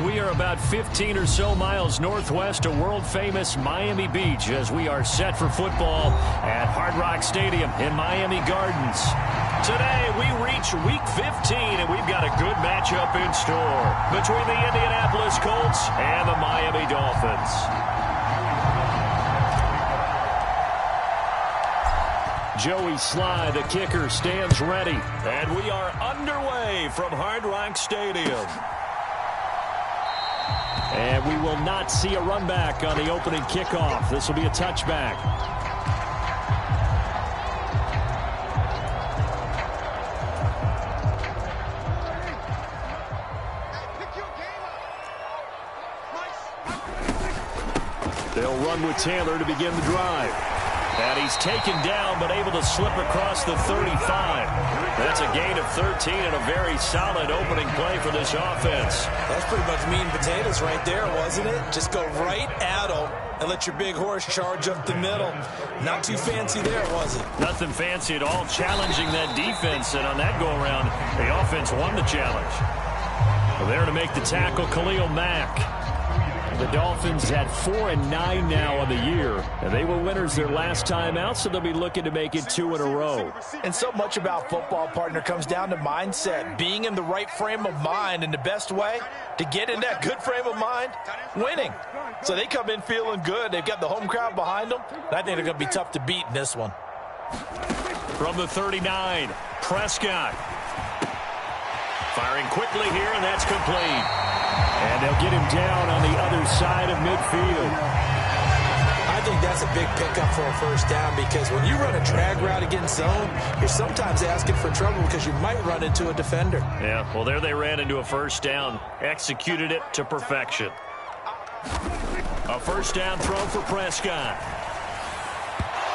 We are about 15 or so miles northwest of world-famous Miami Beach as we are set for football at Hard Rock Stadium in Miami Gardens. Today, we reach Week 15, and we've got a good matchup in store between the Indianapolis Colts and the Miami Dolphins. Joey Sly, the kicker, stands ready, and we are underway from Hard Rock Stadium. And we will not see a run back on the opening kickoff. This will be a touchback. They'll run with Taylor to begin the drive. And he's taken down but able to slip across the 35. That's a gain of 13 and a very solid opening play for this offense. That's pretty much meat and potatoes right there, wasn't it? Just go right at them and let your big horse charge up the middle. Not too fancy there, was it? Nothing fancy at all, challenging that defense. And on that go-around, the offense won the challenge. Well, there to make the tackle, Khalil Mack. The Dolphins at 4-9 now on the year, and they were winners their last time out, so they'll be looking to make it 2 in a row. And so much about football, partner, comes down to mindset, being in the right frame of mind, and the best way to get in that good frame of mind, winning. So they come in feeling good. They've got the home crowd behind them, and I think they're going to be tough to beat in this one. From the 39, Prescott. Firing quickly here, and that's complete. And they'll get him down on the other side of midfield. I think that's a big pickup for a first down because when you run a drag route against zone, you're sometimes asking for trouble because you might run into a defender. Yeah, well, there they ran into a first down. Executed it to perfection. A first down throw for Prescott.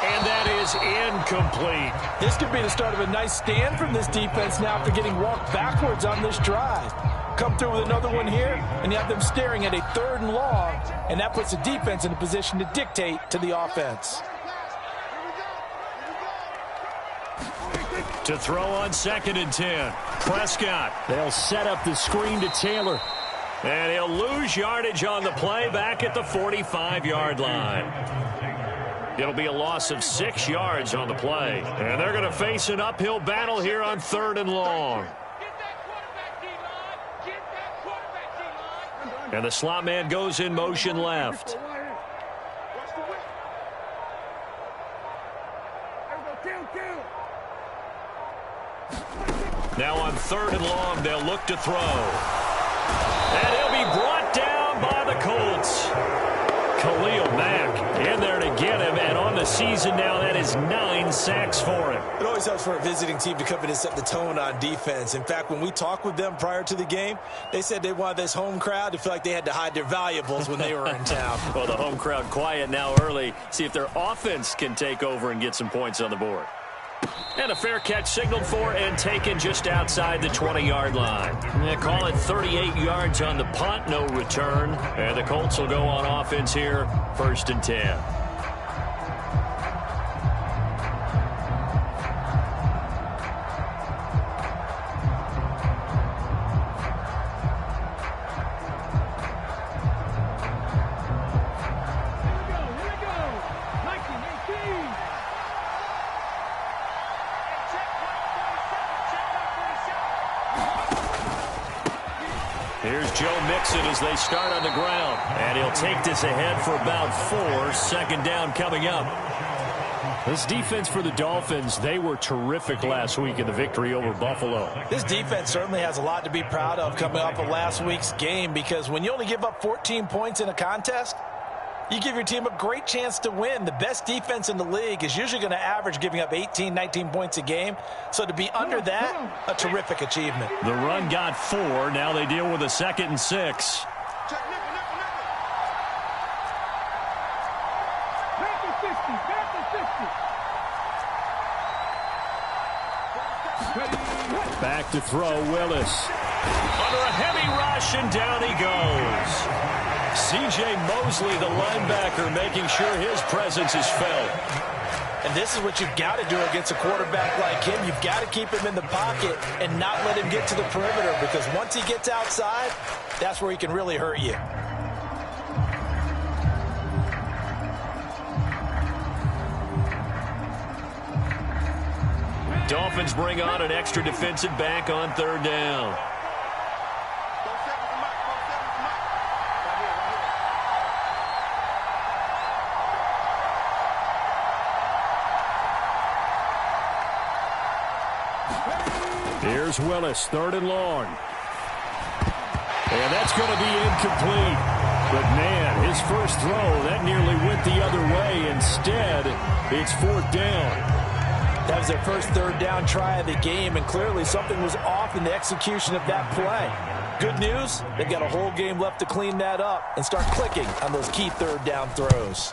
And that is incomplete. This could be the start of a nice stand from this defense now after getting walked backwards on this drive. Come through with another one here, and you have them staring at a 3rd and long, and that puts the defense in a position to dictate to the offense. To throw on 2nd and 10. Prescott. They'll set up the screen to Taylor. And he'll lose yardage on the play back at the 45-yard line. It'll be a loss of 6 yards on the play. And they're going to face an uphill battle here on 3rd and long. And the slot man goes in motion left. Now on 3rd and long, they'll look to throw. And he'll be brought down by the Colts. Khalil Mack in there to get him, and on the season now, that is 9 sacks for him. It always helps for a visiting team to come in and set the tone on defense. In fact, when we talked with them prior to the game, they said they wanted this home crowd to feel like they had to hide their valuables when they were in town. Well, the home crowd quiet now early. See if their offense can take over and get some points on the board. And a fair catch signaled for and taken just outside the 20-yard line. They call it 38 yards on the punt, no return. And the Colts will go on offense here, 1st and 10. Here's Joe Mixon as they start on the ground. And he'll take this ahead for about 4. 2nd down coming up. This defense for the Dolphins, they were terrific last week in the victory over Buffalo. This defense certainly has a lot to be proud of coming off of last week's game because when you only give up 14 points in a contest, you give your team a great chance to win. The best defense in the league is usually going to average giving up 18, 19 points a game. So to be under that, a terrific achievement. The run got 4. Now they deal with a 2nd and 6. Back to throw, Willis. Under a heavy rush, and down he goes. C.J. Mosley, the linebacker, making sure his presence is felt. And this is what you've got to do against a quarterback like him. You've got to keep him in the pocket and not let him get to the perimeter, because once he gets outside, that's where he can really hurt you. Dolphins bring on an extra defensive back on third down. Here's Willis, third and long. And that's going to be incomplete. But, man, his first throw, that nearly went the other way. Instead, it's fourth down. That was their first third down try of the game, and clearly something was off in the execution of that play. Good news, they've got a whole game left to clean that up and start clicking on those key third down throws.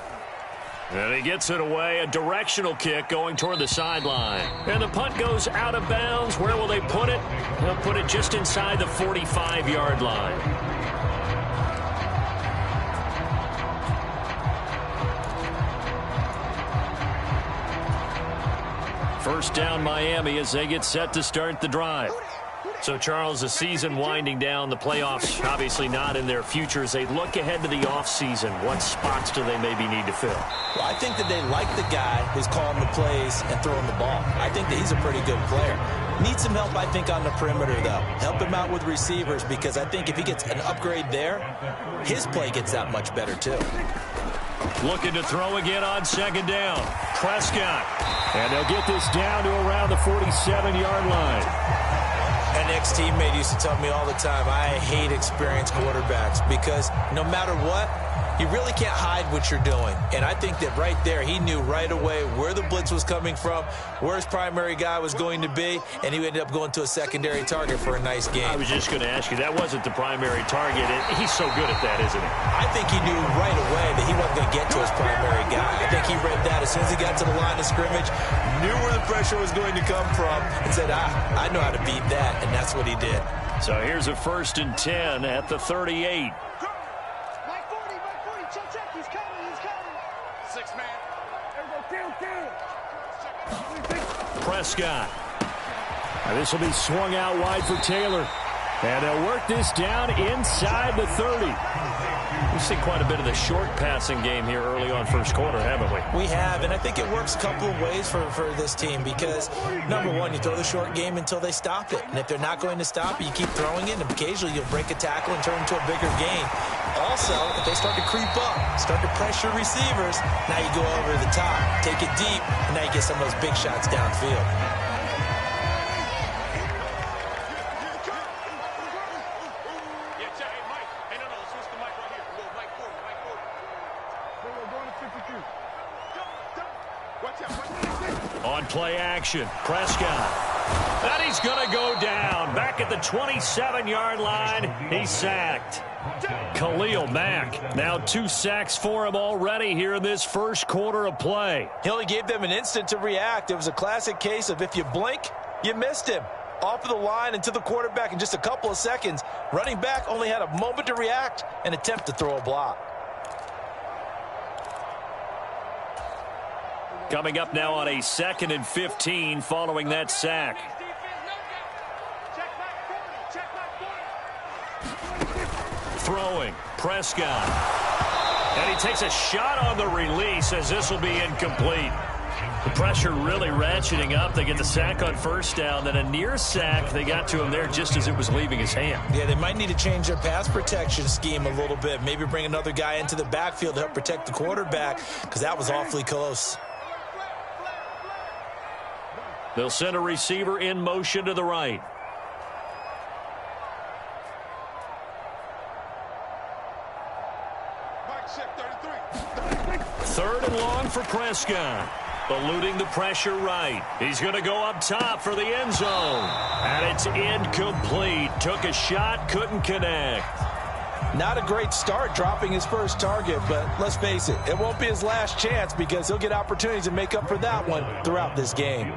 And he gets it away, a directional kick going toward the sideline. And the punt goes out of bounds. Where will they put it? They'll put it just inside the 45-yard line. First down Miami as they get set to start the drive. So, Charles, the season winding down, the playoffs obviously not in their future. As they look ahead to the offseason, what spots do they maybe need to fill? Well, I think that they like the guy who's calling the plays and throwing the ball. I think that he's a pretty good player. Needs some help, I think, on the perimeter, though. Help him out with receivers, because I think if he gets an upgrade there, his play gets that much better, too. Looking to throw again on second down. Prescott. And they'll get this down to around the 47-yard line. An ex-teammate used to tell me all the time, I hate experienced quarterbacks, because no matter what, you really can't hide what you're doing. And I think that right there, he knew right away where the blitz was coming from, where his primary guy was going to be, and he ended up going to a secondary target for a nice game. I was just going to ask you, that wasn't the primary target. He's so good at that, isn't he? I think he knew right away that he wasn't going to get to his primary guy. I think he read that as soon as he got to the line of scrimmage, knew where the pressure was going to come from, and said, I know how to beat that, and that's what he did. So here's a 1st and 10 at the 38. Prescott. This will be swung out wide for Taylor. And they'll work this down inside the 30. We've seen quite a bit of the short passing game here early on first quarter, haven't we? We have, and I think it works a couple of ways for this team, because, number one, you throw the short game until they stop it. And if they're not going to stop it, you keep throwing it, and occasionally you'll break a tackle and turn into a bigger gain. Also, if they start to creep up, start to pressure receivers, now you go over the top, take it deep, and now you get some of those big shots downfield. On play action, Prescott. And he's going to go down. Back at the 27-yard line, he's sacked. Khalil Mack, now 2 sacks for him already here in this first quarter of play. He only gave them an instant to react. It was a classic case of if you blink, you missed him. Off of the line and to the quarterback in just a couple of seconds. Running back only had a moment to react and attempt to throw a block. Coming up now on a 2nd and 15 following that sack. Throwing, Prescott. And he takes a shot on the release as this will be incomplete. The pressure really ratcheting up. They get the sack on first down, then a near sack. They got to him there just as it was leaving his hand. Yeah, they might need to change their pass protection scheme a little bit. Maybe bring another guy into the backfield to help protect the quarterback, because that was awfully close. They'll send a receiver in motion to the right. Third and long for Prescott. Eluding the pressure right. He's going to go up top for the end zone. And it's incomplete. Took a shot, couldn't connect. Not a great start dropping his first target, but let's face it, it won't be his last chance, because he'll get opportunities to make up for that one throughout this game.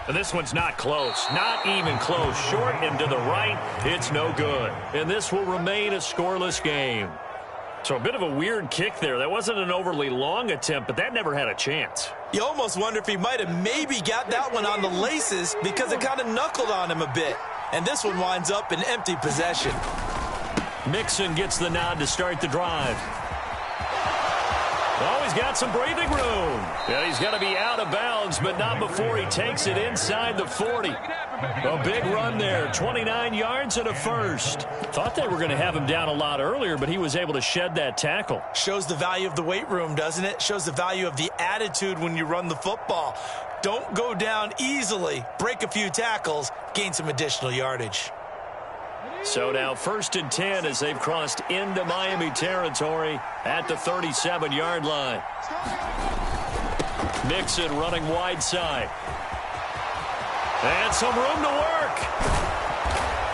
And this one's not close. Not even close. Short and to the right. It's no good. And this will remain a scoreless game. So a bit of a weird kick there. That wasn't an overly long attempt, but that never had a chance. You almost wonder if he might have maybe got that one on the laces because it kind of knuckled on him a bit. And this one winds up in empty possession. Mixon gets the nod to start the drive. Oh, he's got some breathing room. Yeah, he's got to be out of bounds, but not before he takes it inside the 40. A big run there, 29 yards and a first. Thought they were going to have him down a lot earlier, but he was able to shed that tackle. Shows the value of the weight room, doesn't it? Shows the value of the attitude when you run the football. Don't go down easily. Break a few tackles, gain some additional yardage. So now 1st and 10 as they've crossed into Miami territory at the 37-yard line. Mixon running wide side. And some room to work.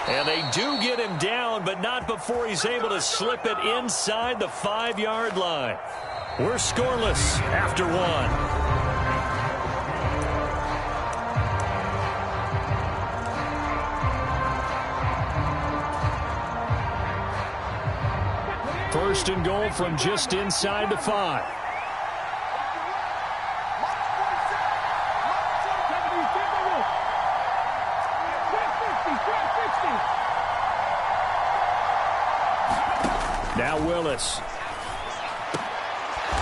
And they do get him down, but not before he's able to slip it inside the 5-yard line. We're scoreless after one. First and goal from just inside the 5. Now Willis.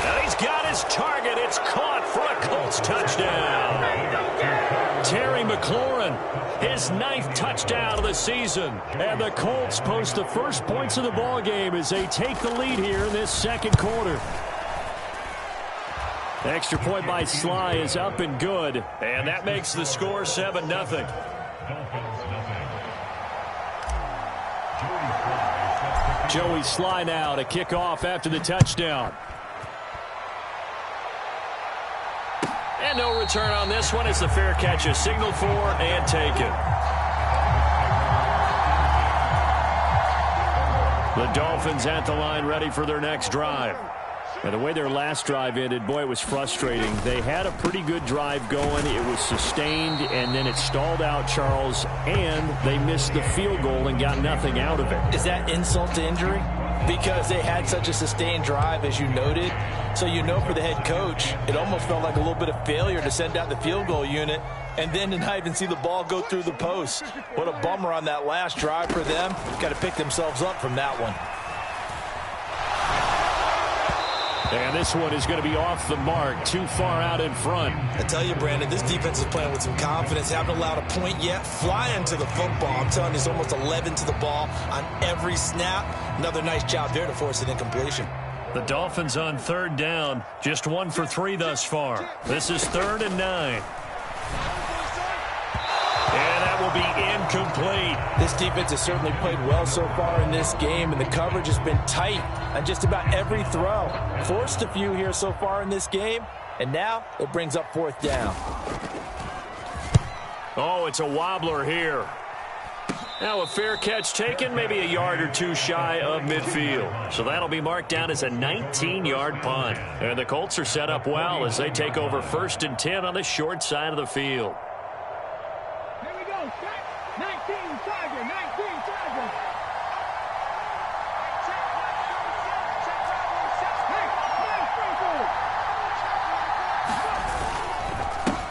And he's got his target. It's caught for a Colts touchdown. Terry McLaurin, his 9th touchdown of the season. And the Colts post the first points of the ball game as they take the lead here in this second quarter. The extra point by Sly is up and good. And that makes the score 7-0. Joey Sly now to kick off after the touchdown. And no return on this one as the fair catch is signaled for and taken. The Dolphins at the line ready for their next drive. And the way their last drive ended, boy, it was frustrating. They had a pretty good drive going. It was sustained, and then it stalled out, Charles, and they missed the field goal and got nothing out of it. Is that insult to injury? Because they had such a sustained drive, as you noted. So you know for the head coach, it almost felt like a little bit of failure to send out the field goal unit and then to not even see the ball go through the post. What a bummer on that last drive for them. Got to pick themselves up from that one. And this one is going to be off the mark, too far out in front. I tell you, Brandon, this defense is playing with some confidence. Haven't allowed a point yet. Flying to the football. I'm telling you, it's almost 11 to the ball on every snap. Another nice job there to force an incompletion. The Dolphins on 3rd down. Just 1 for 3 thus far. This is 3rd and 9. And that will be incomplete. This defense has certainly played well so far in this game, and the coverage has been tight on just about every throw. Forced a few here so far in this game, and now it brings up 4th down. Oh, it's a wobbler here. Now a fair catch taken, maybe a yard or two shy of midfield. So that'll be marked down as a 19-yard punt. And the Colts are set up well as they take over 1st and 10 on the short side of the field. Here we go. 19 Tiger, 19 Tiger.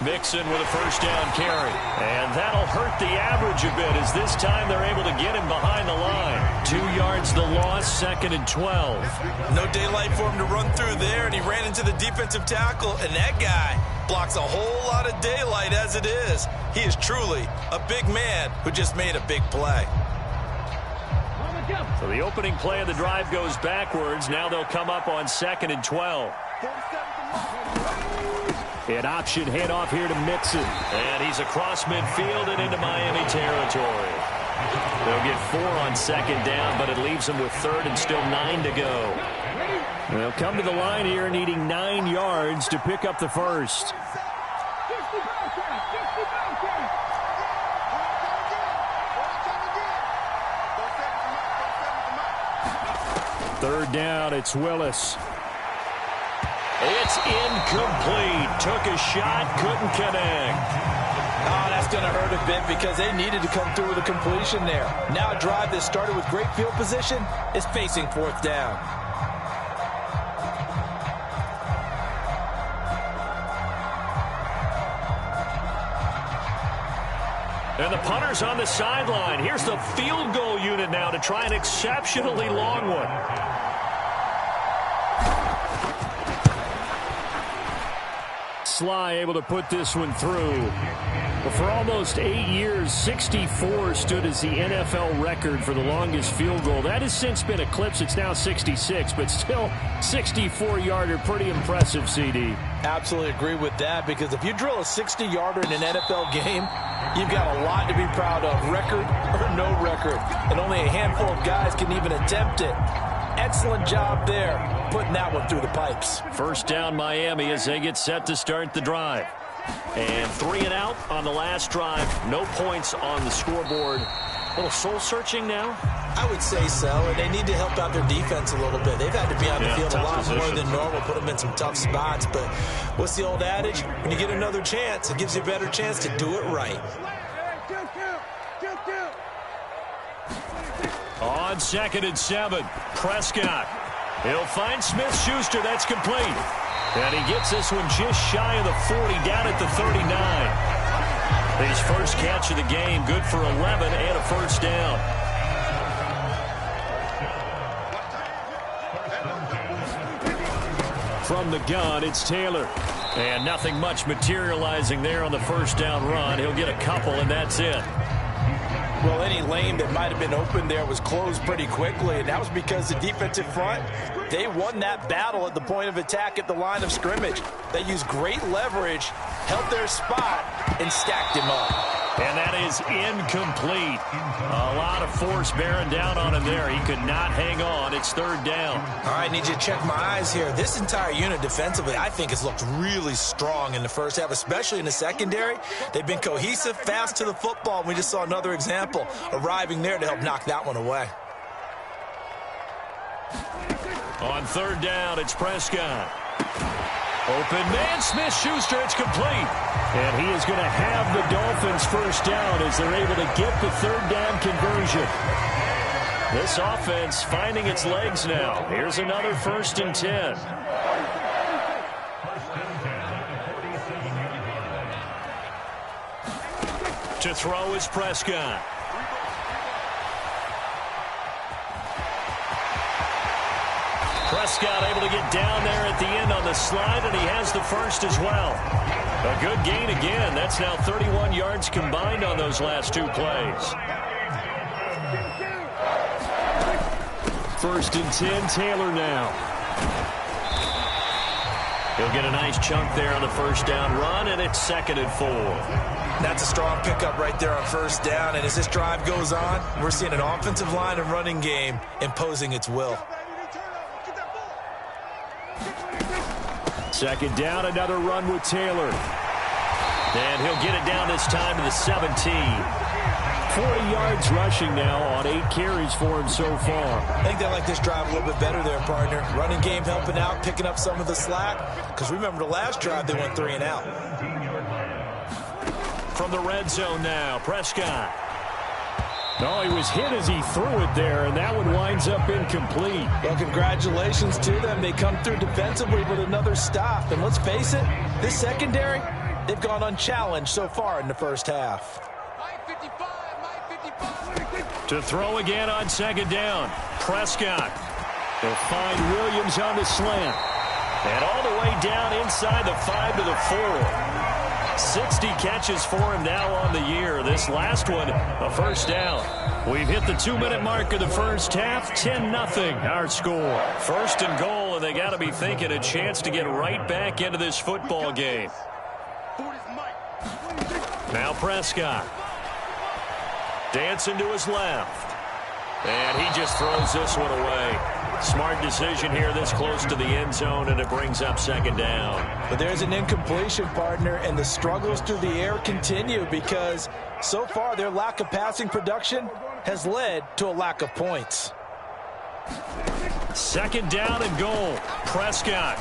Mixon with a 1st down carry. And that'll hurt the average a bit as this time they're able to get him behind the line. 2 yards the loss, 2nd and 12. No daylight for him to run through there, and he ran into the defensive tackle, and that guy blocks a whole lot of daylight as it is. He is truly a big man who just made a big play. So the opening play of the drive goes backwards. Now they'll come up on 2nd and 12. An option handoff here to Mixon. And he's across midfield and into Miami territory. They'll get 4 on 2nd down, but it leaves them with 3rd and still 9 to go. They'll come to the line here needing 9 yards to pick up the first. 3rd down, it's Willis. It's incomplete. Took a shot, couldn't connect. Oh, That's going to hurt a bit because they needed to come through with a completion there. Now a drive that started with great field position is facing fourth down. And the punter's on the sideline. Here's the field goal unit now to try an exceptionally long one. Sly able to put this one through. But for almost 8 years, 64 stood as the NFL record for the longest field goal. That has since been eclipsed. It's now 66, but still 64-yarder. Pretty impressive, CD. Absolutely agree with that, because if you drill a 60-yarder in an NFL game, you've got a lot to be proud of, record or no record. And only a handful of guys can even attempt it. Excellent job there, putting that one through the pipes. First down, Miami, as they get set to start the drive. And 3 and out on the last drive. No points on the scoreboard. A little soul-searching now? I would say so, and they need to help out their defense a little bit. They've had to be on the field a lot more than normal, put them in some tough spots. But what's the old adage? When you get another chance, it gives you a better chance to do it right. On 2nd and 7, Prescott. He'll find Smith-Schuster. That's complete. And he gets this one just shy of the 40, down at the 39. His first catch of the game, good for 11 and a first down. From the gun, it's Taylor. And nothing much materializing there on the first down run. He'll get a couple, and that's it. Well, any lane that might have been open there was closed pretty quickly, and that was because the defensive front, they won that battle at the point of attack at the line of scrimmage. They used great leverage, held their spot, and stacked him up. And that is incomplete. A lot of force bearing down on him there. He could not hang on. It's third down. All right, need you to check my eyes here. This entire unit defensively, I think, has looked really strong in the first half, especially in the secondary. They've been cohesive, fast to the football. We just saw another example arriving there to help knock that one away. On third down, it's Prescott. Open man, Smith-Schuster, it's complete. And he is going to have the Dolphins first down as they're able to get the third down conversion. This offense finding its legs now. Here's another 1st and 10. To throw is Prescott. Prescott able to get down there at the end on the slide, and he has the first as well. A good gain again. That's now 31 yards combined on those last 2 plays. 1st and 10, Taylor now. He'll get a nice chunk there on the first down run, and it's 2nd and 4. That's a strong pickup right there on first down, and as this drive goes on, we're seeing an offensive line and running game imposing its will. 2nd down, another run with Taylor. And he'll get it down this time to the 17. 40 yards rushing now on 8 carries for him so far. I think they like this drive a little bit better there, partner. Running game helping out, picking up some of the slack. Because remember the last drive, they went 3 and out. From the red zone now, Prescott. No, he was hit as he threw it there, and that one winds up incomplete. Well, congratulations to them. They come through defensively with another stop. And let's face it, this secondary, they've gone unchallenged so far in the first half. To throw again on 2nd down, Prescott. They'll find Williams on the slant. And all the way down inside the 5 to the 4. 60 catches for him now on the year. This last one, a first down. We've hit the 2-minute mark of the first half. 10-0 our score. 1st and goal, and they got to be thinking a chance to get right back into this football game. Now Prescott. Dancing to his left. And he just throws this one away. Smart decision here this close to the end zone, and it brings up 2nd down. But there's an incompletion, partner, and the struggles through the air continue because so far their lack of passing production has led to a lack of points. 2nd down and goal. Prescott.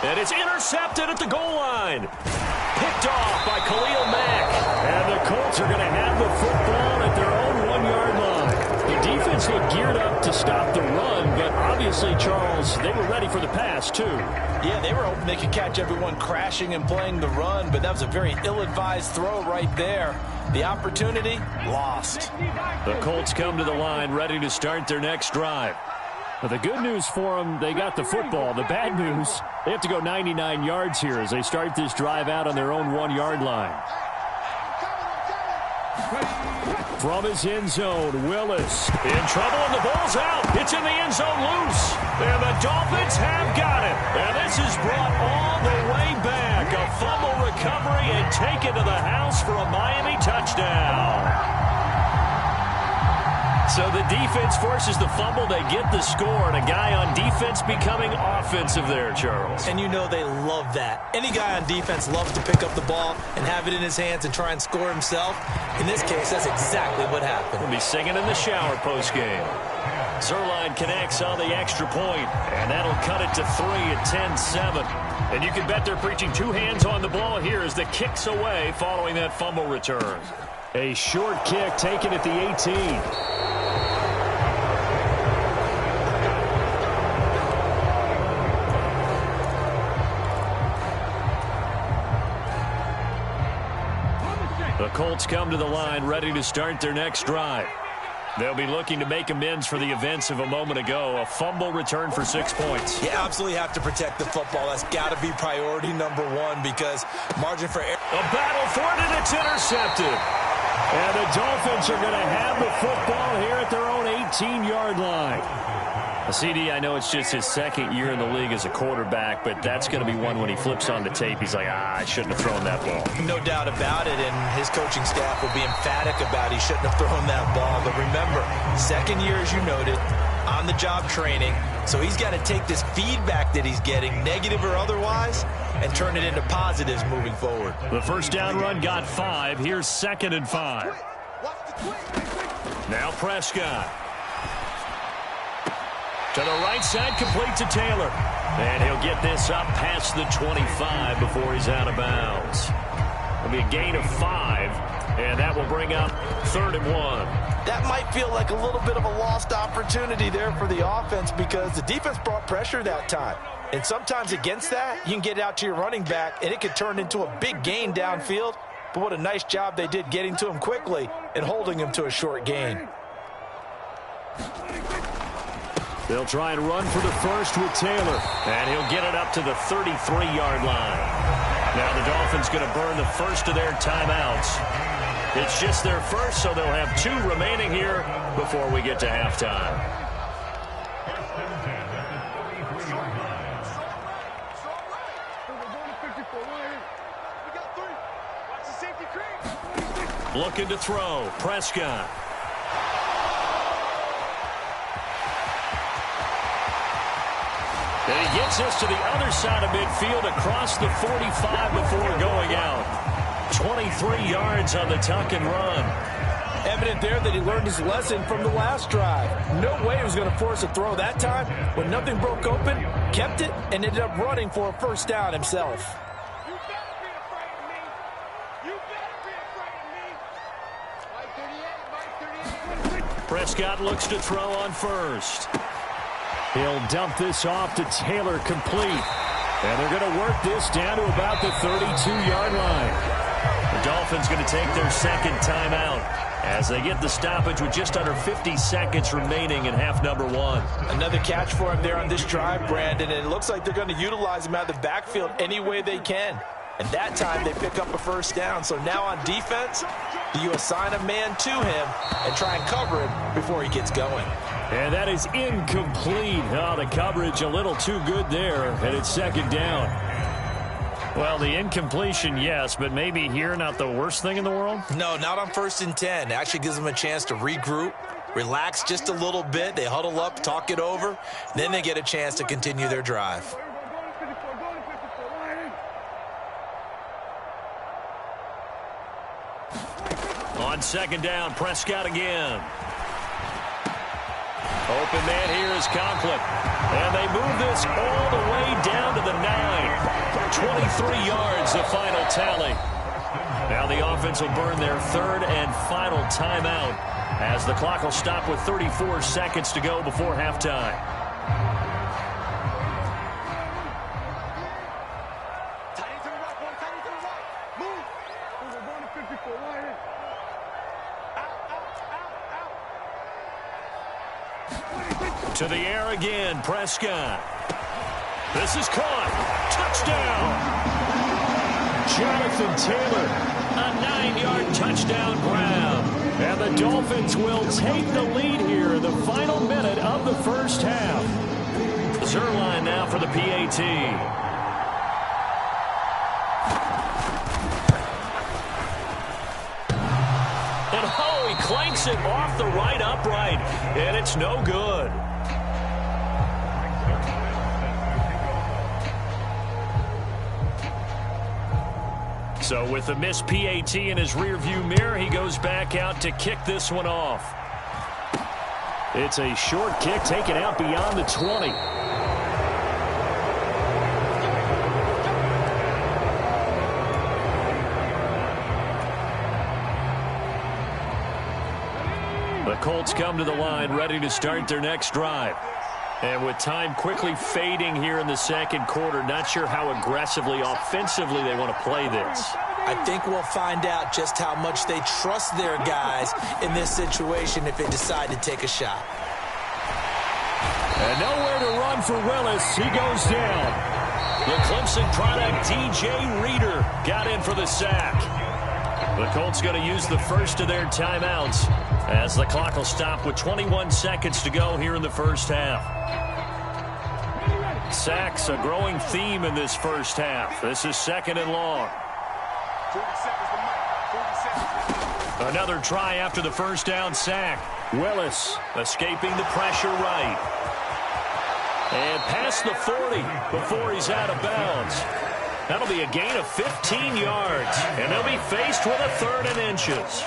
And it's intercepted at the goal line. Picked off by Khalil Mack. And the Colts are going to have the football at their own 1-yard line. The defense looked geared up to stop the run, but obviously, Charles, they were ready for the pass, too. Yeah, they were hoping they could catch everyone crashing and playing the run, but that was a very ill-advised throw right there. The opportunity, lost. The Colts come to the line ready to start their next drive. But the good news for them, they got the football. The bad news, they have to go 99 yards here as they start this drive out on their own 1-yard line. From his end zone, Willis in trouble, and the ball's out. It's in the end zone loose. And the Dolphins have got it. And this is brought all the way back. A fumble recovery and taken to the house for a Miami touchdown. So the defense forces the fumble. They get the score, and a guy on defense becoming offensive there, Charles. And you know they love that. Any guy on defense loves to pick up the ball and have it in his hands and try and score himself. In this case, that's exactly what happened. We'll be singing in the shower postgame. Zuerlein connects on the extra point, and that'll cut it to 3 at 10-7. And you can bet they're preaching two hands on the ball here as the kick's away following that fumble return. A short kick taken at the 18. The Colts come to the line ready to start their next drive. They'll be looking to make amends for the events of a moment ago. A fumble return for 6 points. You absolutely have to protect the football. That's got to be priority number one because margin for error. A battle for it, and it's intercepted. And the Dolphins are going to have the football here at their own 18-yard line. CD, I know it's just his second year in the league as a quarterback, but that's going to be one when he flips on the tape. He's like, I shouldn't have thrown that ball. No doubt about it, and his coaching staff will be emphatic about he shouldn't have thrown that ball. But remember, second year, as you noted, on-the-job training, so he's got to take this feedback that he's getting, negative or otherwise, and turn it into positives moving forward. The first down run got 5. Here's 2nd and 5. Now Prescott. To the right side, complete to Taylor. And he'll get this up past the 25 before he's out of bounds. It'll be a gain of 5, and that will bring up 3rd and 1. That might feel like a little bit of a lost opportunity there for the offense because the defense brought pressure that time. And sometimes against that, you can get out to your running back, and it could turn into a big gain downfield. But what a nice job they did getting to him quickly and holding him to a short gain. They'll try and run for the first with Taylor, and he'll get it up to the 33-yard line. Now the Dolphins going to burn the first of their timeouts. It's just their first, so they'll have 2 remaining here before we get to halftime. Looking to throw, Prescott. And he gets us to the other side of midfield across the 45 before going out. 23 yards on the tuck and run. Evident there that he learned his lesson from the last drive. No way he was going to force a throw that time. When nothing broke open, kept it, and ended up running for a first down himself. You better be afraid of me. You better be afraid of me. Mike 38. Prescott looks to throw on first. He'll dump this off to Taylor, complete. And they're going to work this down to about the 32-yard line. The Dolphins going to take their second timeout as they get the stoppage with just under 50 seconds remaining in half number 1. Another catch for him there on this drive, Brandon, and it looks like they're going to utilize him out of the backfield any way they can. And that time they pick up a first down. So now on defense, you assign a man to him and try and cover him before he gets going. And that is incomplete. Oh, the coverage a little too good there, and it's second down. Well, the incompletion, yes, but maybe here not the worst thing in the world? No, not on 1st and 10. It actually gives them a chance to regroup, relax just a little bit. They huddle up, talk it over. Then they get a chance to continue their drive. On second down, Prescott again. Open man here is Conklin. And they move this all the way down to the 9. 23 yards, the final tally. Now Now the offense will burn their third and final timeout as the clock will stop with 34 seconds to go before halftime. To the air again, Prescott. This is caught. Touchdown. Jonathan Taylor, a 9-yard touchdown grab. And the Dolphins will take the lead here in the final minute of the first half. Zuerlein now for the PAT. And oh, he clanks it off the right upright. And it's no good. So with the missed PAT in his rearview mirror, he goes back out to kick this one off. It's a short kick taken out beyond the 20. The Colts come to the line ready to start their next drive. And with time quickly fading here in the second quarter, not sure how aggressively, offensively they want to play this. I think we'll find out just how much they trust their guys in this situation if they decide to take a shot. And nowhere to run for Willis. He goes down. The Clemson product, DJ Reader, got in for the sack. The Colts going to use the first of their timeouts as the clock will stop with 21 seconds to go here in the first half. Sacks, a growing theme in this first half. This is second and long. Another try after the first down sack. Willis escaping the pressure right. And past the 40 before he's out of bounds. That'll be a gain of 15 yards. And they'll be faced with a third and inches.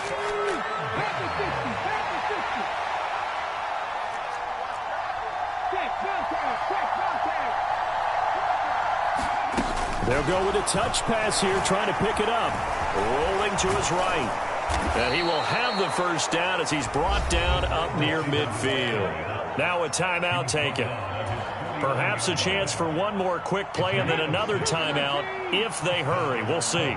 They'll go with a touch pass here, trying to pick it up. Rolling to his right. And he will have the first down as he's brought down up near midfield. Now a timeout taken. Perhaps a chance for one more quick play and then another timeout if they hurry. We'll see.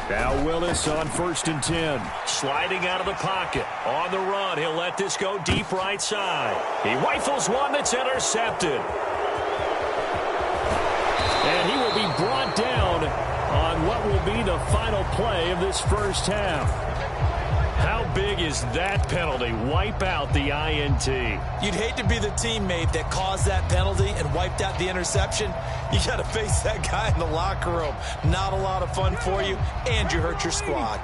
Now Willis on 1st and 10. Sliding out of the pocket. On the run, he'll let this go deep right side. He rifles one that's intercepted. And he will be brought down on what will be the final play of this first half. How big is that penalty? Wipe out the INT. You'd hate to be the teammate that caused that penalty and wiped out the interception. You got to face that guy in the locker room. Not a lot of fun for you, and you hurt your squad.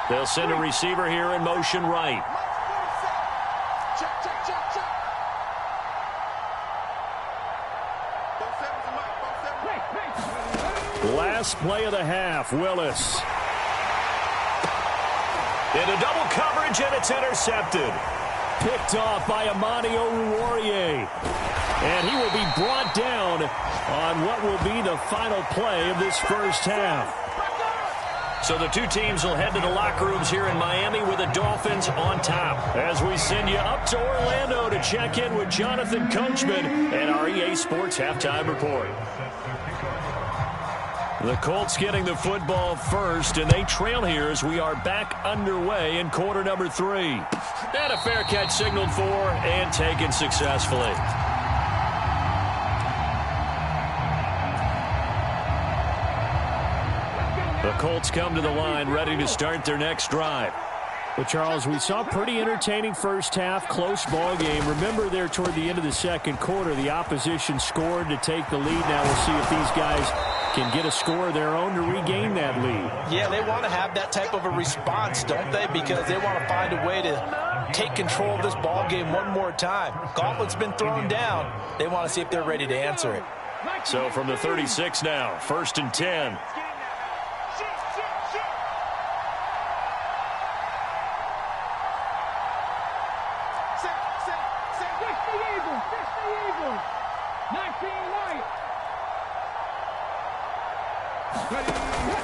They'll send a receiver here in motion right. Last play of the half, Willis. Into double coverage, and it's intercepted. Picked off by Amani Oruwariye. And he will be brought down on what will be the final play of this first half. So the two teams will head to the locker rooms here in Miami with the Dolphins on top. As we send you up to Orlando to check in with Jonathan Coachman and our EA Sports Halftime Report. The Colts getting the football first, and they trail here as we are back underway in quarter number 3. And a fair catch signaled for and taken successfully. The Colts come to the line ready to start their next drive. But, Charles, we saw a pretty entertaining first half, close ball game. Remember there toward the end of the second quarter, the opposition scored to take the lead. Now we'll see if these guys can get a score of their own to regain that lead. Yeah, they want to have that type of a response, don't they? Because they want to find a way to take control of this ball game one more time. Gauntlet's been thrown down. They want to see if they're ready to answer it. So from the 36 now, 1st and 10.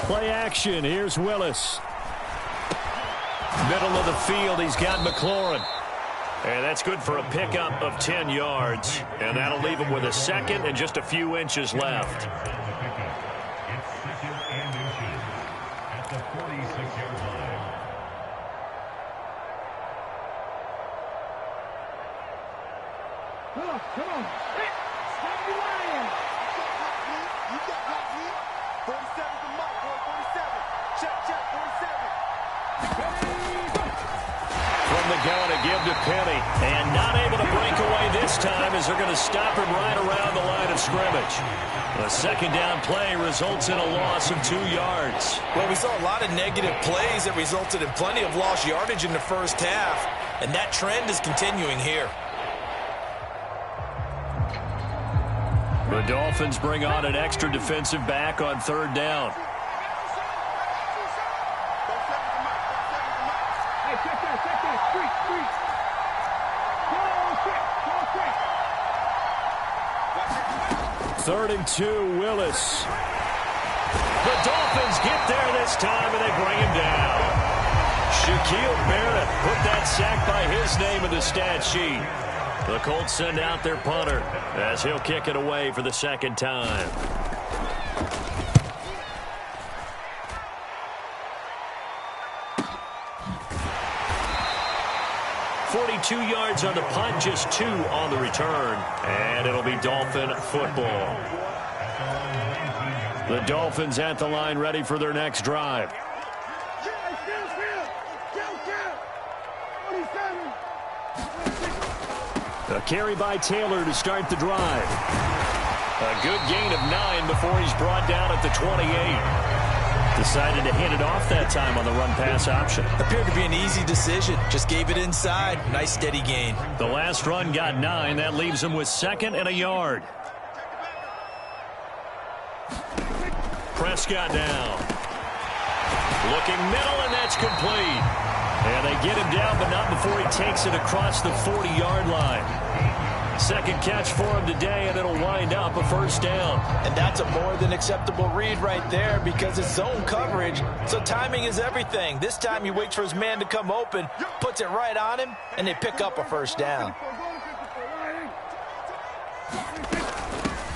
Play action. Here's Willis. Middle of the field, he's got McLaurin. And that's good for a pickup of 10 yards. And that'll leave him with a second and just a few inches left. Come on. Stop the line. You got black heat. 47 the mark, boy. 47. Check, 47. From the gun, a give to Penny. And not able to break away this time as they're going to stop him right around the line of scrimmage. A second down play results in a loss of 2 yards. Well, we saw a lot of negative plays that resulted in plenty of lost yardage in the first half. And that trend is continuing here. The Dolphins bring on an extra defensive back on 3rd down. Hey, check that. Street. Go, 3rd and 2, Willis. The Dolphins get there this time, and they bring him down. Shaquille Barrett put that sack by his name in the stat sheet. The Colts send out their punter as he'll kick it away for the second time. "42 yards on the punt, just 2 on the return. And it'll be Dolphin football. The Dolphins at the line ready for their next drive. A carry by Taylor to start the drive. A good gain of 9 before he's brought down at the 28. Decided to hand it off that time on the run-pass option. Appeared to be an easy decision. Just gave it inside. Nice steady gain. The last run got 9. That leaves him with 2nd and a yard. Prescott down. Looking middle, and that's complete. And they get him down, but not before he takes it across the 40-yard line. Second catch for him today, and it'll wind up a 1st down. And that's a more than acceptable read right there because it's zone coverage, so timing is everything. This time he waits for his man to come open, puts it right on him, and they pick up a 1st down.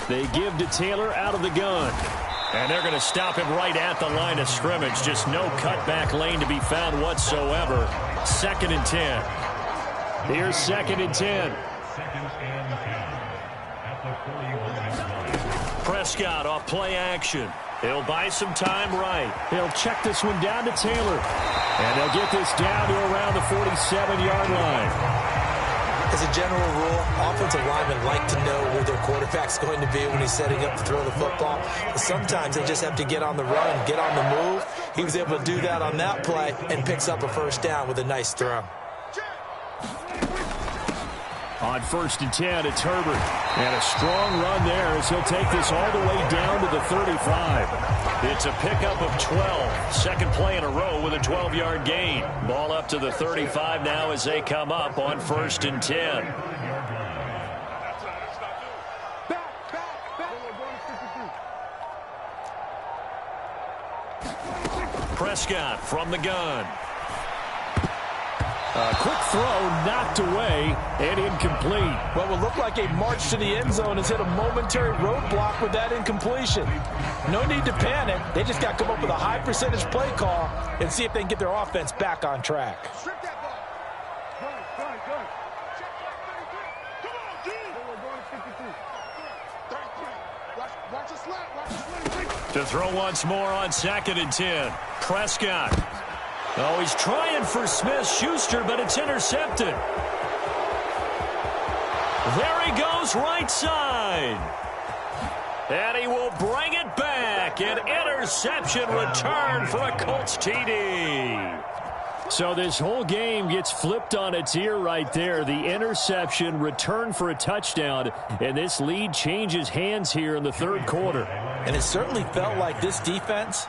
They give to Taylor out of the gun. And they're going to stop him right at the line of scrimmage. Just no cutback lane to be found whatsoever. 2nd and 10. Here's 2nd and 10. Prescott off play action. He'll buy some time right. He'll check this one down to Taylor. And they'll get this down to around the 47-yard line. As a general rule, offensive linemen like to know where their quarterback's going to be when he's setting up to throw the football. But sometimes they just have to get on the run, get on the move. He was able to do that on that play and picks up a 1st down with a nice throw. On 1st and 10, it's Herbert. And a strong run there as he'll take this all the way down to the 35. It's a pickup of 12. Second play in a row with a 12-yard gain. Ball up to the 35 now as they come up on 1st and 10. Prescott from the gun. A quick throw knocked away and incomplete. What will look like a march to the end zone has hit a momentary roadblock with that incompletion. No need to panic. They just got to come up with a high percentage play call and see if they can get their offense back on track. To throw once more on 2nd and 10. Prescott. Oh, he's trying for Smith-Schuster, but it's intercepted. There he goes, right side. And he will bring it back. back, an interception return for a Colts TD. So this whole game gets flipped on its ear right there. The interception, return for a touchdown, and this lead changes hands here in the third quarter. And it certainly felt like this defense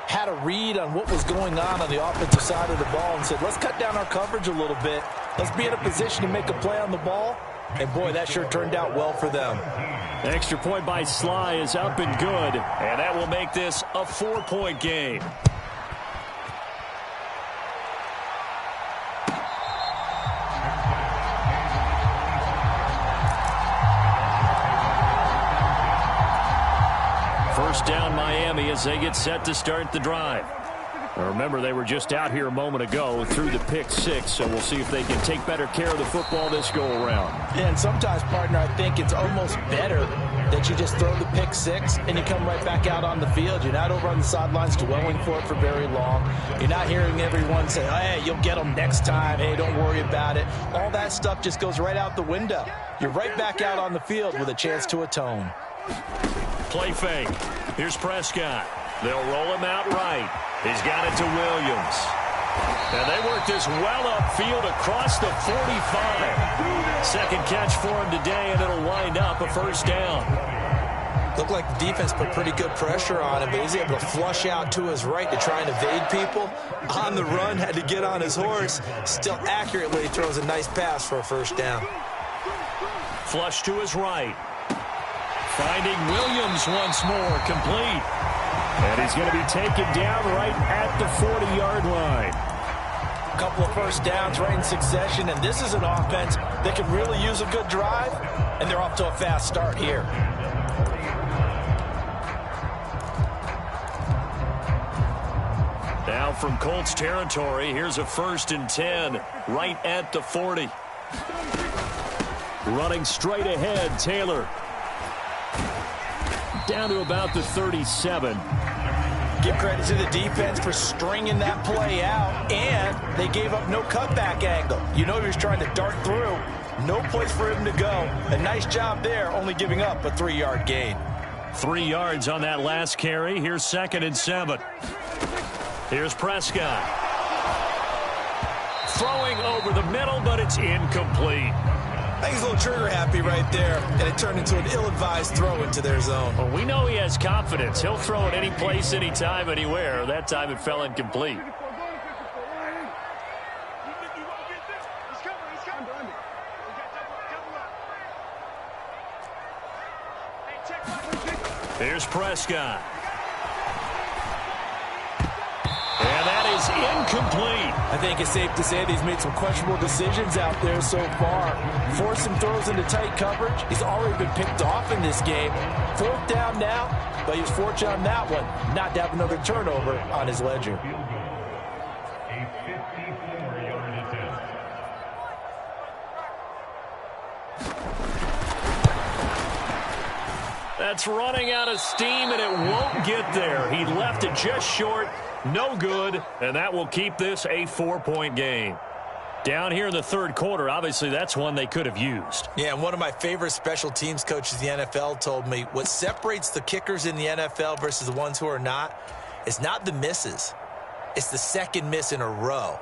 had a read on what was going on the offensive side of the ball and said, let's cut down our coverage a little bit. Let's be in a position to make a play on the ball. And, boy, that sure turned out well for them. Extra point by Sly is up and good, and that will make this a 4-point game. First down Miami as they get set to start the drive. Now remember, they were just out here a moment ago through the pick six, so we'll see if they can take better care of the football this go-around. And sometimes, partner, I think it's almost better that you just throw the pick six and you come right back out on the field. You're not over on the sidelines dwelling for it for very long. You're not hearing everyone say, hey, you'll get them next time. Hey, don't worry about it. All that stuff just goes right out the window. You're right back out on the field with a chance to atone. Play fake. Here's Prescott. They'll roll him out right. He's got it to Williams. And they work this well upfield across the 45. Second catch for him today, and it'll wind up a first down. Looked like the defense put pretty good pressure on him, but he's able to flush out to his right to try and evade people. On the run, had to get on his horse. Still accurately throws a nice pass for a first down. Flush to his right. Finding Williams once more, complete. And he's going to be taken down right at the 40-yard line. A couple of first downs right in succession, and this is an offense that can really use a good drive, and they're off to a fast start here. Now from Colts territory, here's a 1st and 10 right at the 40. Running straight ahead, Taylor. Down to about the 37. Give credit to the defense for stringing that play out, and they gave up no cutback angle. You know he was trying to dart through. No place for him to go. A nice job there, only giving up a 3-yard gain. 3 yards on that last carry. Here's 2nd and 7. Here's Prescott. Throwing over the middle, but it's incomplete. I think he's a little trigger happy right there, and it turned into an ill-advised throw into their zone. Well, we know he has confidence. He'll throw it any place, anytime, anywhere. That time it fell incomplete. Here's Prescott. And that is incomplete. I think it's safe to say that he's made some questionable decisions out there so far. Forced some throws into tight coverage. He's already been picked off in this game. 4th down now, but he was fortunate on that one not to have another turnover on his ledger. That's running out of steam, and it won't get there. He left it just short. No good, and that will keep this a 4-point game. Down here in the third quarter, obviously that's one they could have used. Yeah, and one of my favorite special teams coaches in the NFL told me what separates the kickers in the NFL versus the ones who are not is not the misses. It's the second miss in a row.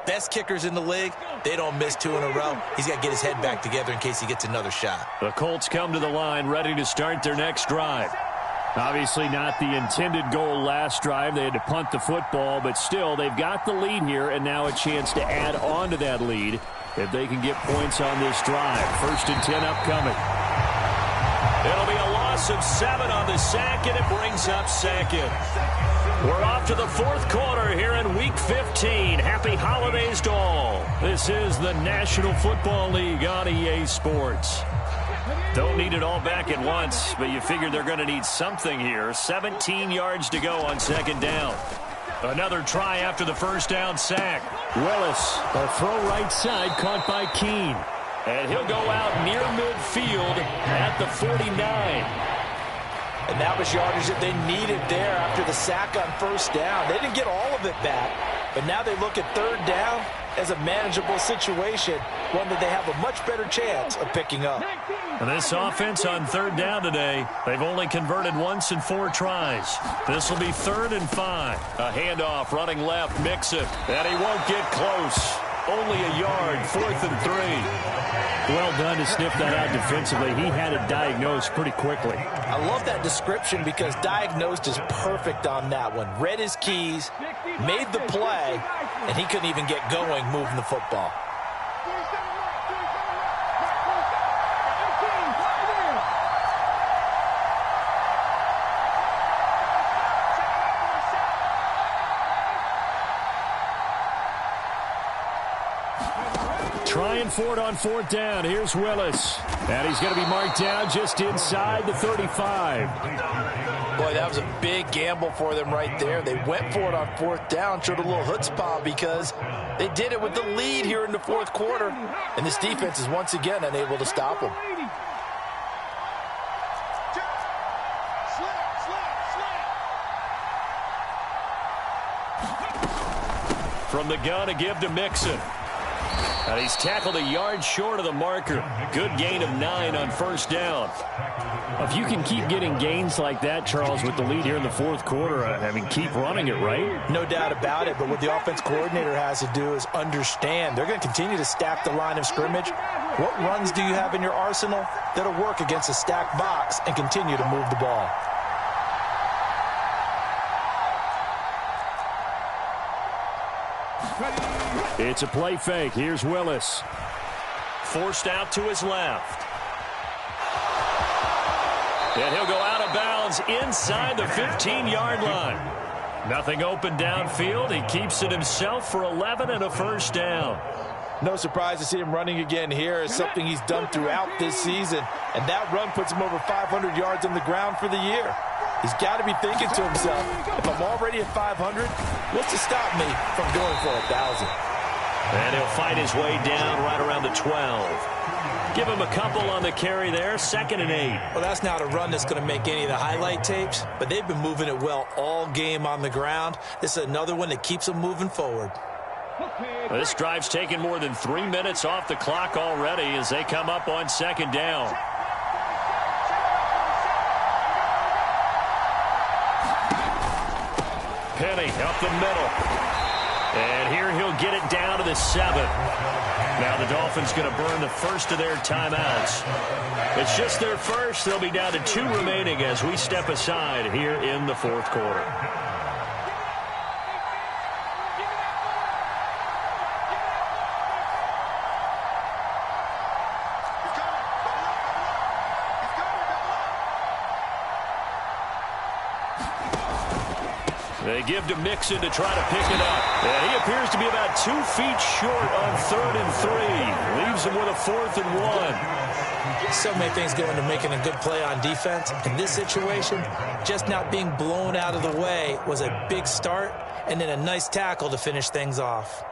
Best kickers in the league, they don't miss 2 in a row. He's got to get his head back together in case he gets another shot. The Colts come to the line ready to start their next drive. Obviously not the intended goal last drive. They had to punt the football, but still they've got the lead here and now a chance to add on to that lead if they can get points on this drive. 1st and 10 upcoming. It'll be a loss of 7 on the sack, and it brings up 2nd. We're off to the 4th quarter here in Week 15. Happy holidays to all. This is the National Football League on EA Sports. Don't need it all back at once, but you figure they're going to need something here. 17 yards to go on 2nd down. Another try after the first down sack. Willis, a throw right side caught by Keene. And he'll go out near midfield at the 49. And that was yardage that they needed there after the sack on first down. They didn't get all of it back, but now they look at 3rd down, as a manageable situation, one that they have a much better chance of picking up. And this offense on third down today, they've only converted once in 4 tries. This will be 3rd and 5. A handoff running left, Mixon, and he won't get close. Only a yard, 4th and 3. Well done to sniff that out defensively. He had it diagnosed pretty quickly. I love that description because diagnosed is perfect on that one. Read his keys, made the play, and he couldn't even get going moving the football. Trying for it on 4th down. Here's Willis. And he's going to be marked down just inside the 35. Boy, that was a big gamble for them right there. They went for it on 4th down, showed a little chutzpah because they did it with the lead here in the 4th quarter. And this defense is once again unable to stop them. From the gun, a give to Mixon. And he's tackled a yard short of the marker. Good gain of 9 on 1st down. If you can keep getting gains like that, Charles, with the lead here in the 4th quarter, I mean, keep running it, right? No doubt about it, but what the offense coordinator has to do is understand they're going to continue to stack the line of scrimmage. What runs do you have in your arsenal that'll work against a stacked box and continue to move the ball? It's a play fake. Here's Willis. Forced out to his left. And he'll go out of bounds inside the 15-yard line. Nothing open downfield. He keeps it himself for 11 and a 1st down. No surprise to see him running again here. It's something he's done throughout this season. And that run puts him over 500 yards on the ground for the year. He's got to be thinking to himself, if I'm already at 500, what's to stop me from going for 1,000? And he'll fight his way down right around the 12. Give him a couple on the carry there, 2nd and 8. Well, that's not a run that's going to make any of the highlight tapes, but they've been moving it well all game on the ground. This is another one that keeps them moving forward. Well, this drive's taken more than 3 minutes off the clock already as they come up on 2nd down. Penny up the middle. And here he'll get it down to the 7. Now the Dolphins going to burn the first of their timeouts. It's just their first. They'll be down to 2 remaining as we step aside here in the 4th quarter. They give to Mixon to try to pick it up. And he appears to be about 2 feet short on 3rd and 3. Leaves him with a 4th and 1. So many things go into making a good play on defense. In this situation, just not being blown out of the way was a big start, and then a nice tackle to finish things off.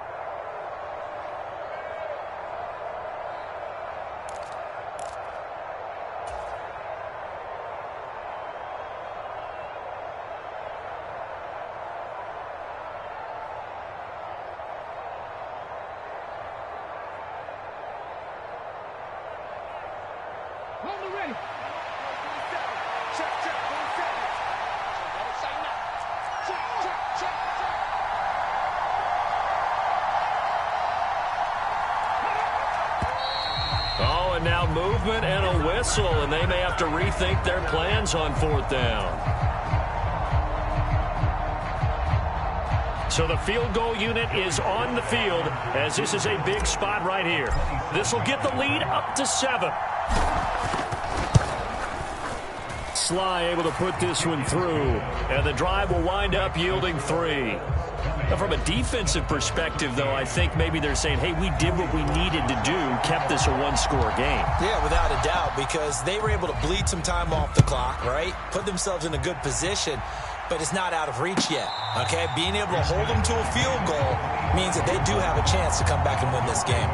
Oh, and now movement and a whistle, and they may have to rethink their plans on 4th down. So the field goal unit is on the field as this is a big spot right here. This will get the lead up to 7. Sly able to put this one through. And the drive will wind up yielding 3. Now, from a defensive perspective, though, I think maybe they're saying, hey, we did what we needed to do, kept this a 1-score game. Yeah, without a doubt, because they were able to bleed some time off the clock, right? Put themselves in a good position, but it's not out of reach yet, okay? Being able to hold them to a field goal means that they do have a chance to come back and win this game.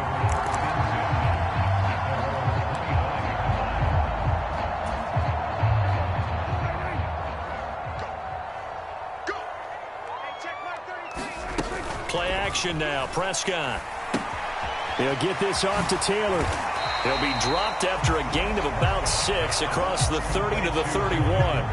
Play action now. Prescott. He'll get this off to Taylor. He'll be dropped after a gain of about 6 across the 30 to the 31.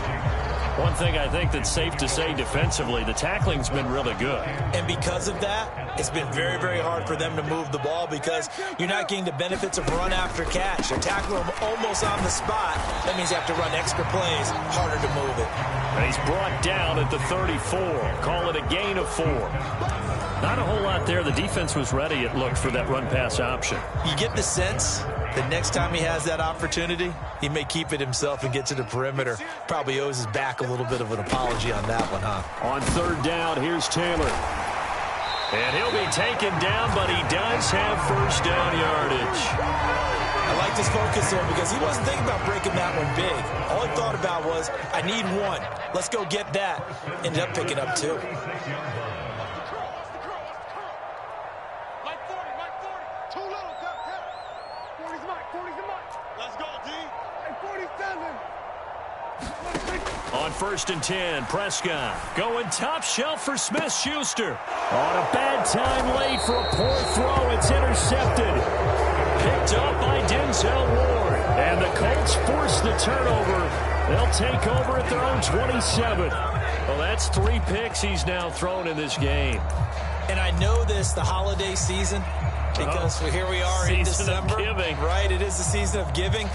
One thing I think that's safe to say defensively, the tackling's been really good. And because of that, it's been very, very hard for them to move the ball because you're not getting the benefits of run after catch. They're tackling them almost on the spot. That means you have to run extra plays, harder to move it. And he's brought down at the 34. Call it a gain of 4. Not a whole lot there. The defense was ready, it looked, for that run-pass option. You get the sense that next time he has that opportunity, he may keep it himself and get to the perimeter. Probably owes his back a little bit of an apology on that one, huh? On 3rd down, here's Taylor. And he'll be taken down, but he does have 1st down yardage. I like this focus there because he wasn't thinking about breaking that one big. All he thought about was, I need 1. Let's go get that. Ended up picking up 2. On 1st and 10, Prescott going top shelf for Smith-Schuster. On a bad time late for a poor throw. It's intercepted. Picked up by Denzel Ward. And the Colts force the turnover. They'll take over at their own 27. Well, that's 3 picks he's now thrown in this game. And I know this, the holiday season, because here we are in December. Right, it is the season of giving.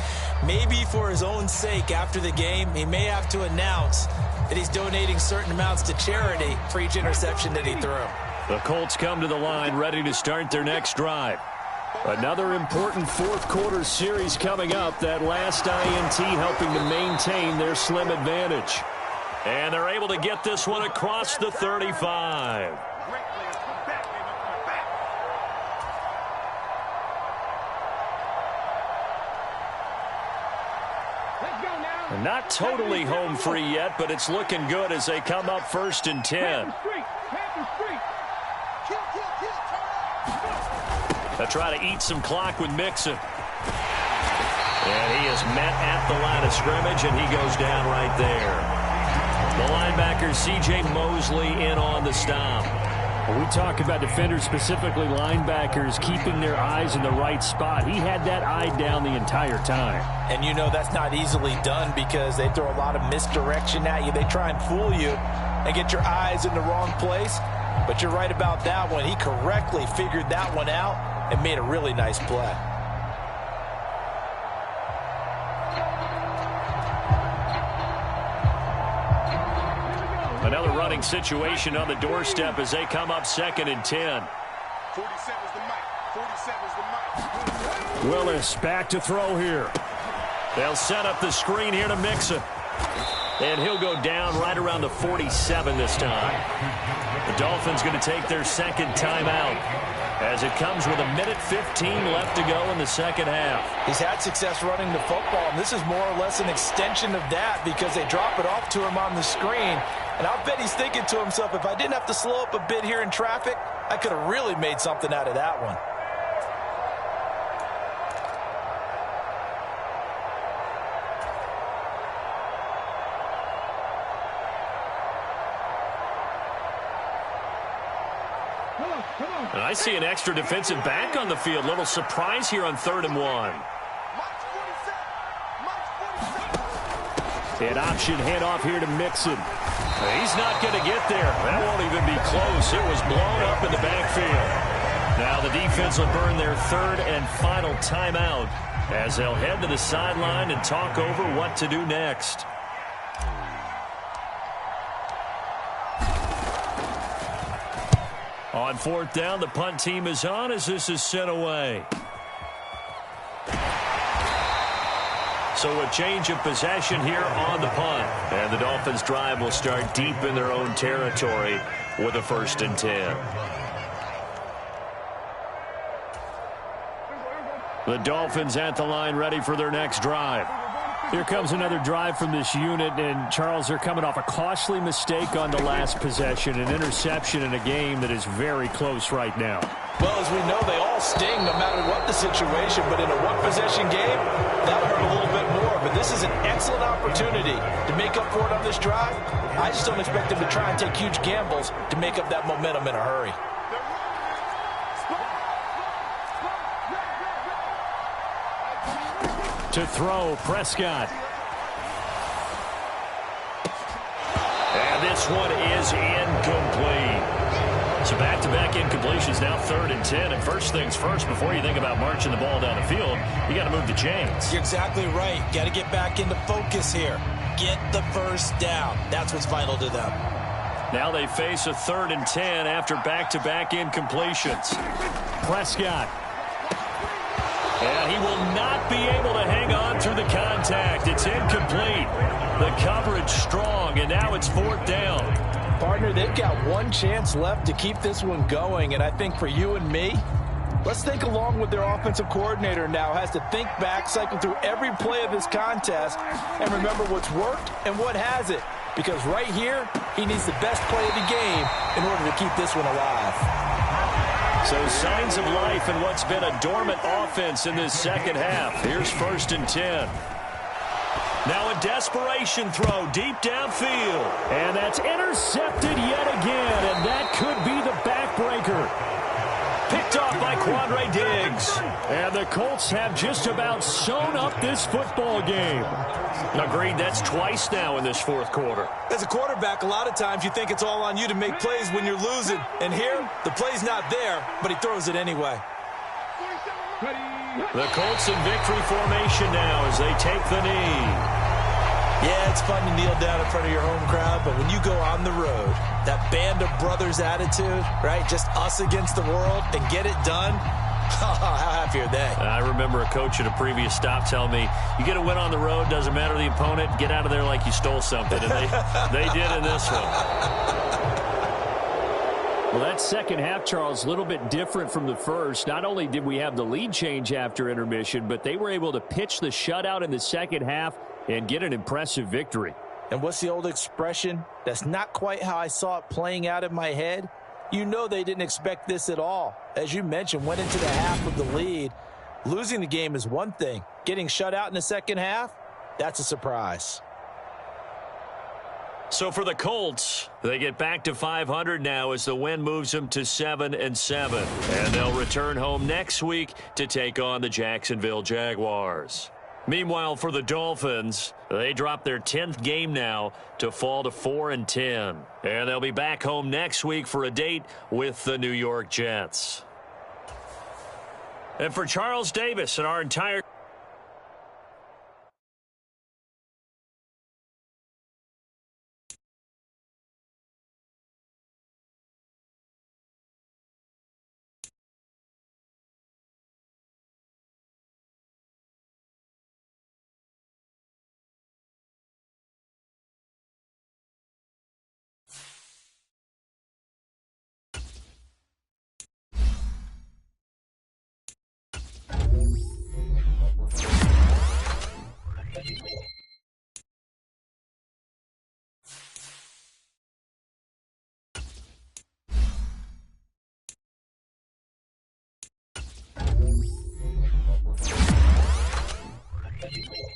Maybe for his own sake after the game, he may have to announce that he's donating certain amounts to charity for each interception that he threw. The Colts come to the line ready to start their next drive. Another important 4th quarter series coming up. That last INT helping to maintain their slim advantage. And they're able to get this one across the 35. Not totally home free yet, but it's looking good as they come up 1st and 10. They'll try to eat some clock with Mixon. And he is met at the line of scrimmage, and he goes down right there. The linebacker, C.J. Mosley, in on the stop. When we talk about defenders, specifically linebackers, keeping their eyes in the right spot, he had that eye down the entire time. And you know that's not easily done because they throw a lot of misdirection at you. They try and fool you and get your eyes in the wrong place. But you're right about that one. He correctly figured that one out and made a really nice play. Another running situation on the doorstep as they come up 2nd and 10. 47's the mic. 47's the mic. Willis back to throw here. They'll set up the screen here to Mixon. And he'll go down right around the 47 this time. The Dolphins going to take their 2nd timeout as it comes with 1:15 left to go in the 2nd half. He's had success running the football, and this is more or less an extension of that because they drop it off to him on the screen. And I'll bet he's thinking to himself, if I didn't have to slow up a bit here in traffic, I could have really made something out of that one. And I see an extra defensive back on the field. Little surprise here on 3rd and 1. An option handoff here to Mixon. He's not going to get there. That won't even be close. It was blown up in the backfield. Now the defense will burn their 3rd and final timeout as they'll head to the sideline and talk over what to do next. On 4th down, the punt team is on as this is sent away. So a change of possession here on the punt. And the Dolphins drive will start deep in their own territory with a 1st and 10. The Dolphins at the line ready for their next drive. Here comes another drive from this unit, and Charles, they're coming off a costly mistake on the last possession, an interception in a game that is very close right now. Well, as we know, they all sting no matter what the situation, but in a one-possession game, that'll hurt a little bit more. But this is an excellent opportunity to make up for it on this drive. I just don't expect them to try and take huge gambles to make up that momentum in a hurry. To throw, Prescott. And this one is incomplete. So back-to-back incompletions, now 3rd and 10. And first things first, before you think about marching the ball down the field, you got to move the chains. You're exactly right. Got to get back into focus here. Get the first down. That's what's vital to them. Now they face a 3rd and 10 after back-to-back incompletions. Prescott. And he will not be able to hang on through the contact. It's incomplete. The coverage strong, and now it's 4th down. Partner, they've got one chance left to keep this one going, and I think for you and me, let's think along with their offensive coordinator now. Has to think back, cycle through every play of this contest, and remember what's worked and what hasn't. Because right here, he needs the best play of the game in order to keep this one alive. So signs of life in what's been a dormant offense in this second half. Here's 1st and 10. Now a desperation throw deep downfield. And that's intercepted yet again, and that could be the backbreaker. Picked off by Quandre Diggs. And the Colts have just about sewn up this football game. Agreed, that's twice now in this 4th quarter. As a quarterback, a lot of times you think it's all on you to make plays when you're losing. And here, the play's not there, but he throws it anyway. The Colts in victory formation now as they take the knee. Yeah, it's fun to kneel down in front of your home crowd, but when you go on the road, that band of brothers attitude, right, just us against the world, and get it done, how happy are they? I remember a coach at a previous stop telling me, you get a win on the road, doesn't matter the opponent, get out of there like you stole something. And they did in this one. Well, that second half, Charles, a little bit different from the first. Not only did we have the lead change after intermission, but they were able to pitch the shutout in the second half and get an impressive victory. And what's the old expression? That's not quite how I saw it playing out in my head. You know they didn't expect this at all. As you mentioned, went into the half with the lead. Losing the game is one thing. Getting shut out in the second half, that's a surprise. So for the Colts, they get back to 500 now as the win moves them to 7-7. And they'll return home next week to take on the Jacksonville Jaguars. Meanwhile, for the Dolphins, they drop their 10th game now to fall to 4-10. And they'll be back home next week for a date with the New York Jets. And for Charles Davis and our entire Thank you.